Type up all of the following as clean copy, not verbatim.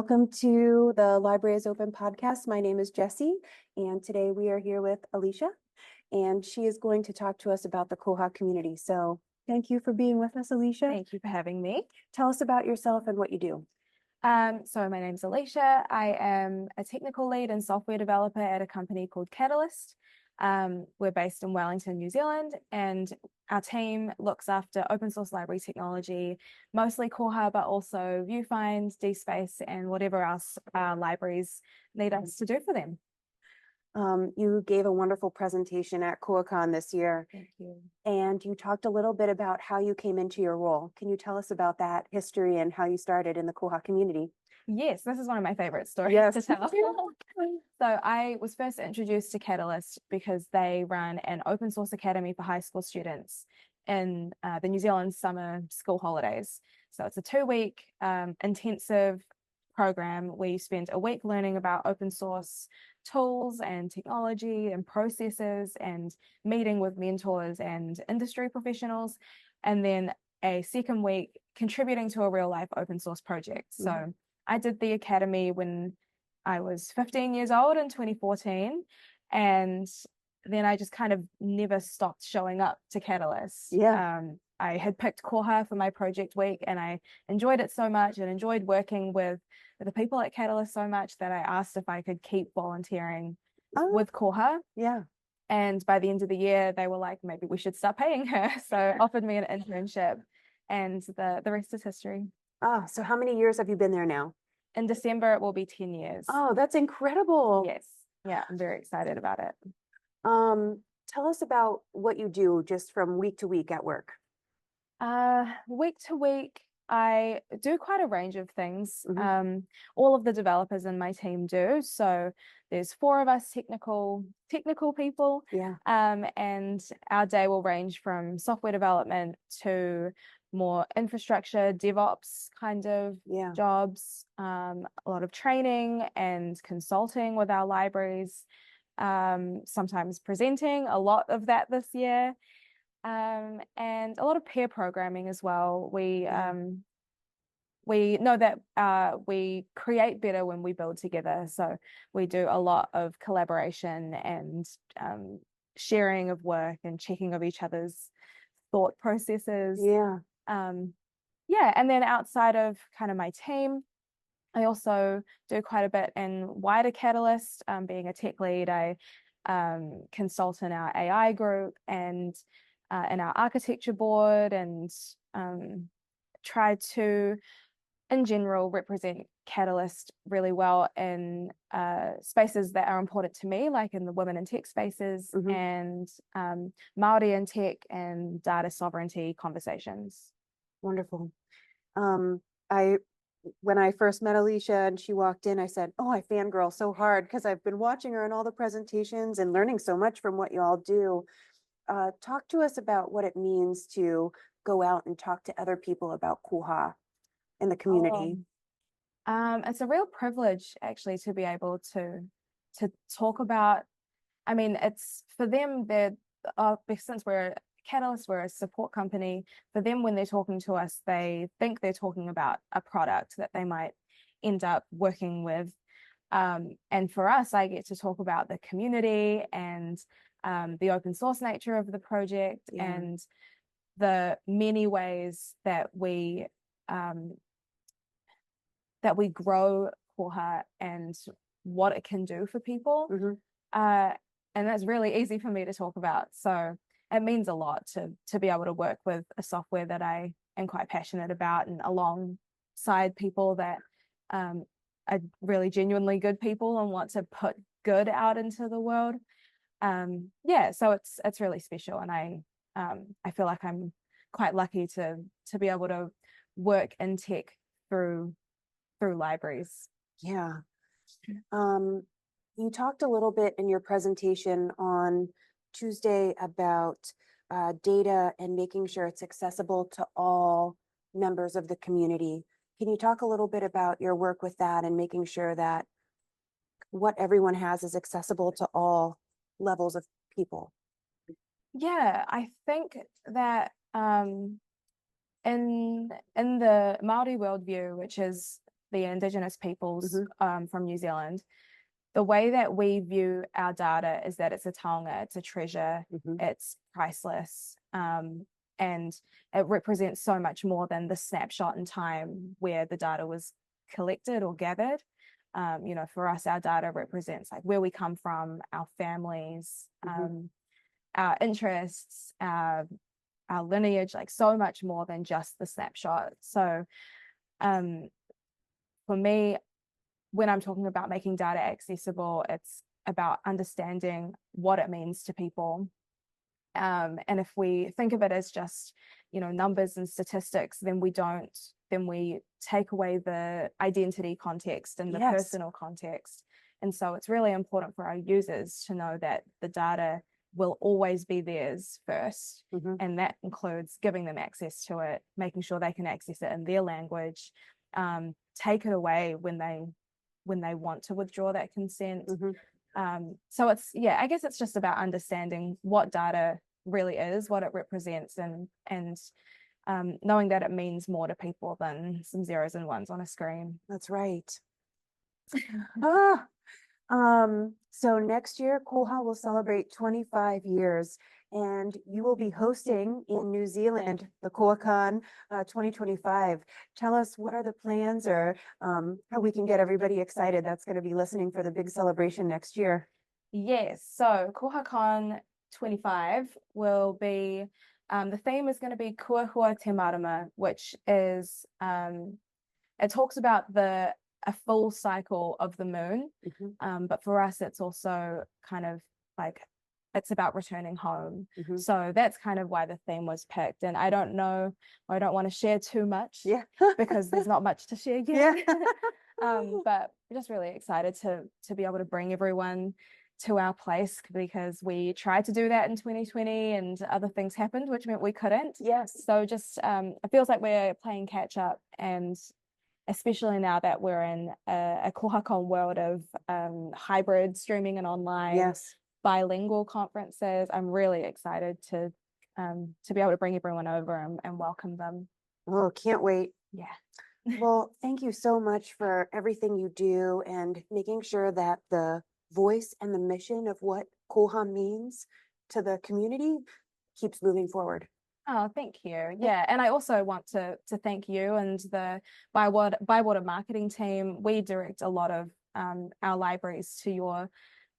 Welcome to the Library is Open podcast. My name is Jessie, and today we are here with Aleisha, and she is going to talk to us about the Koha community. So thank you for being with us, Aleisha. Thank you for having me. Tell us about yourself and what you do. So my name's Aleisha. I am a technical lead and software developer at a company called Catalyst. We're based in Wellington, New Zealand, and our team looks after open source library technology, mostly Koha, but also Viewfind, DSpace, and whatever else libraries need us to do for them. You gave a wonderful presentation at kohacon this year. Thank you. And you talked a little bit about how you came into your role. Can you tell us about that history and how you started in the Koha community? Yes, this is one of my favorite stories to tell. So I was first introduced to Catalyst because they run an open source academy for high school students in the New Zealand summer school holidays. So it's a 2-week intensive program where you spend a week learning about open source tools and technology and processes and meeting with mentors and industry professionals, and then a second week contributing to a real life open source project. So I did the academy when I was 15 years old in 2014, and then I just kind of never stopped showing up to Catalyst. I had picked Koha for my project week, and I enjoyed it so much and enjoyed working with the people at Catalyst so much that I asked if I could keep volunteering with Koha. And by the end of the year, they were like, maybe we should start paying her. So offered me an internship, and the rest is history. So how many years have you been there now? In December, it will be 10 years. Oh, that's incredible. Yes. Yeah, I'm very excited about it. Tell us about what you do just from week to week at work. Week to week, I do quite a range of things. All of the developers in my team do. So there's 4 of us technical people. And our day will range from software development to more infrastructure, DevOps kind of jobs, a lot of training and consulting with our libraries, sometimes presenting, a lot of that this year, and a lot of pair programming as well. We know that we create better when we build together. So we do a lot of collaboration and sharing of work and checking of each other's thought processes. And then outside of kind of my team, I also do quite a bit in wider Catalyst. Being a tech lead, I consult in our AI group and in our architecture board, and try to, in general, represent Catalyst really well in spaces that are important to me, like in the women in tech spaces and Māori in tech and data sovereignty conversations. Wonderful. When I first met Aleisha and she walked in, I said, oh, I fangirl so hard because I've been watching her in all the presentations and learning so much from what you all do. Talk to us about what it means to go out and talk to other people about Koha in the community. It's a real privilege actually to be able to talk about. I mean, it's for them, since we're Catalyst, we're a support company. For them, when they're talking to us, they think they're talking about a product that they might end up working with. And for us, I get to talk about the community and the open source nature of the project and the many ways that we grow Koha and what it can do for people. And that's really easy for me to talk about. So it means a lot to be able to work with a software that I am quite passionate about, and alongside people that are really genuinely good people and want to put good out into the world. So it's really special, and I feel like I'm quite lucky to be able to work in tech through libraries. You talked a little bit in your presentation on Tuesday about data and making sure it's accessible to all members of the community. Can you talk a little bit about your work with that and making sure that what everyone has is accessible to all levels of people? I think that in the Māori worldview, which is the Indigenous peoples Mm-hmm. from New Zealand, the way that we view our data is that it's a taonga, it's a treasure, Mm-hmm. it's priceless, and it represents so much more than the snapshot in time where the data was collected or gathered. You know, for us, our data represents like where we come from, our families, Mm-hmm. our interests, our lineage, like so much more than just the snapshot. So for me, when I'm talking about making data accessible, it's about understanding what it means to people. And if we think of it as just, you know, numbers and statistics, then we take away the identity context and the Yes. personal context. And so it's really important for our users to know that the data will always be theirs first. Mm-hmm. And that includes giving them access to it, making sure they can access it in their language, take it away when they want to withdraw that consent. Mm-hmm. So it's, yeah, I guess it's just about understanding what data really is, what it represents, and knowing that it means more to people than some zeros and ones on a screen. That's right. So next year, Koha will celebrate 25 years, and you will be hosting in New Zealand the kohacon 2025. Tell us, what are the plans, or how we can get everybody excited that's going to be listening for the big celebration next year? Yes, so kohacon25 will be, the theme is going to be Kua Hua Te Marama, which is, it talks about a full cycle of the moon. Mm-hmm. But for us, it's also kind of like, it's about returning home. Mm-hmm. So that's kind of why the theme was picked. And I don't know, I don't want to share too much because there's not much to share yet. But we're just really excited to be able to bring everyone to our place, because we tried to do that in 2020 and other things happened, which meant we couldn't. Yes. So just it feels like we're playing catch up, and especially now that we're in a kohacon world of hybrid streaming and online bilingual conferences. I'm really excited to be able to bring everyone over and welcome them. Oh, can't wait. Yeah. Well, thank you so much for everything you do and making sure that the voice and the mission of what Koha means to the community keeps moving forward. Oh, thank you. Yeah, and I also want to thank you and the Bywater marketing team. We direct a lot of our libraries to your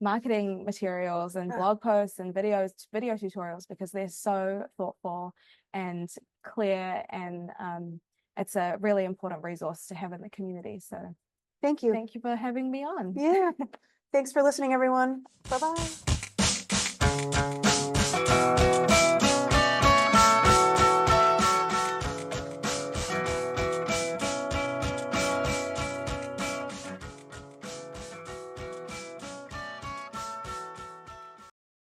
marketing materials and blog posts and video tutorials, because they're so thoughtful and clear, and it's a really important resource to have in the community. So thank you. Thank you for having me on. Yeah. Thanks for listening, everyone. Bye-bye.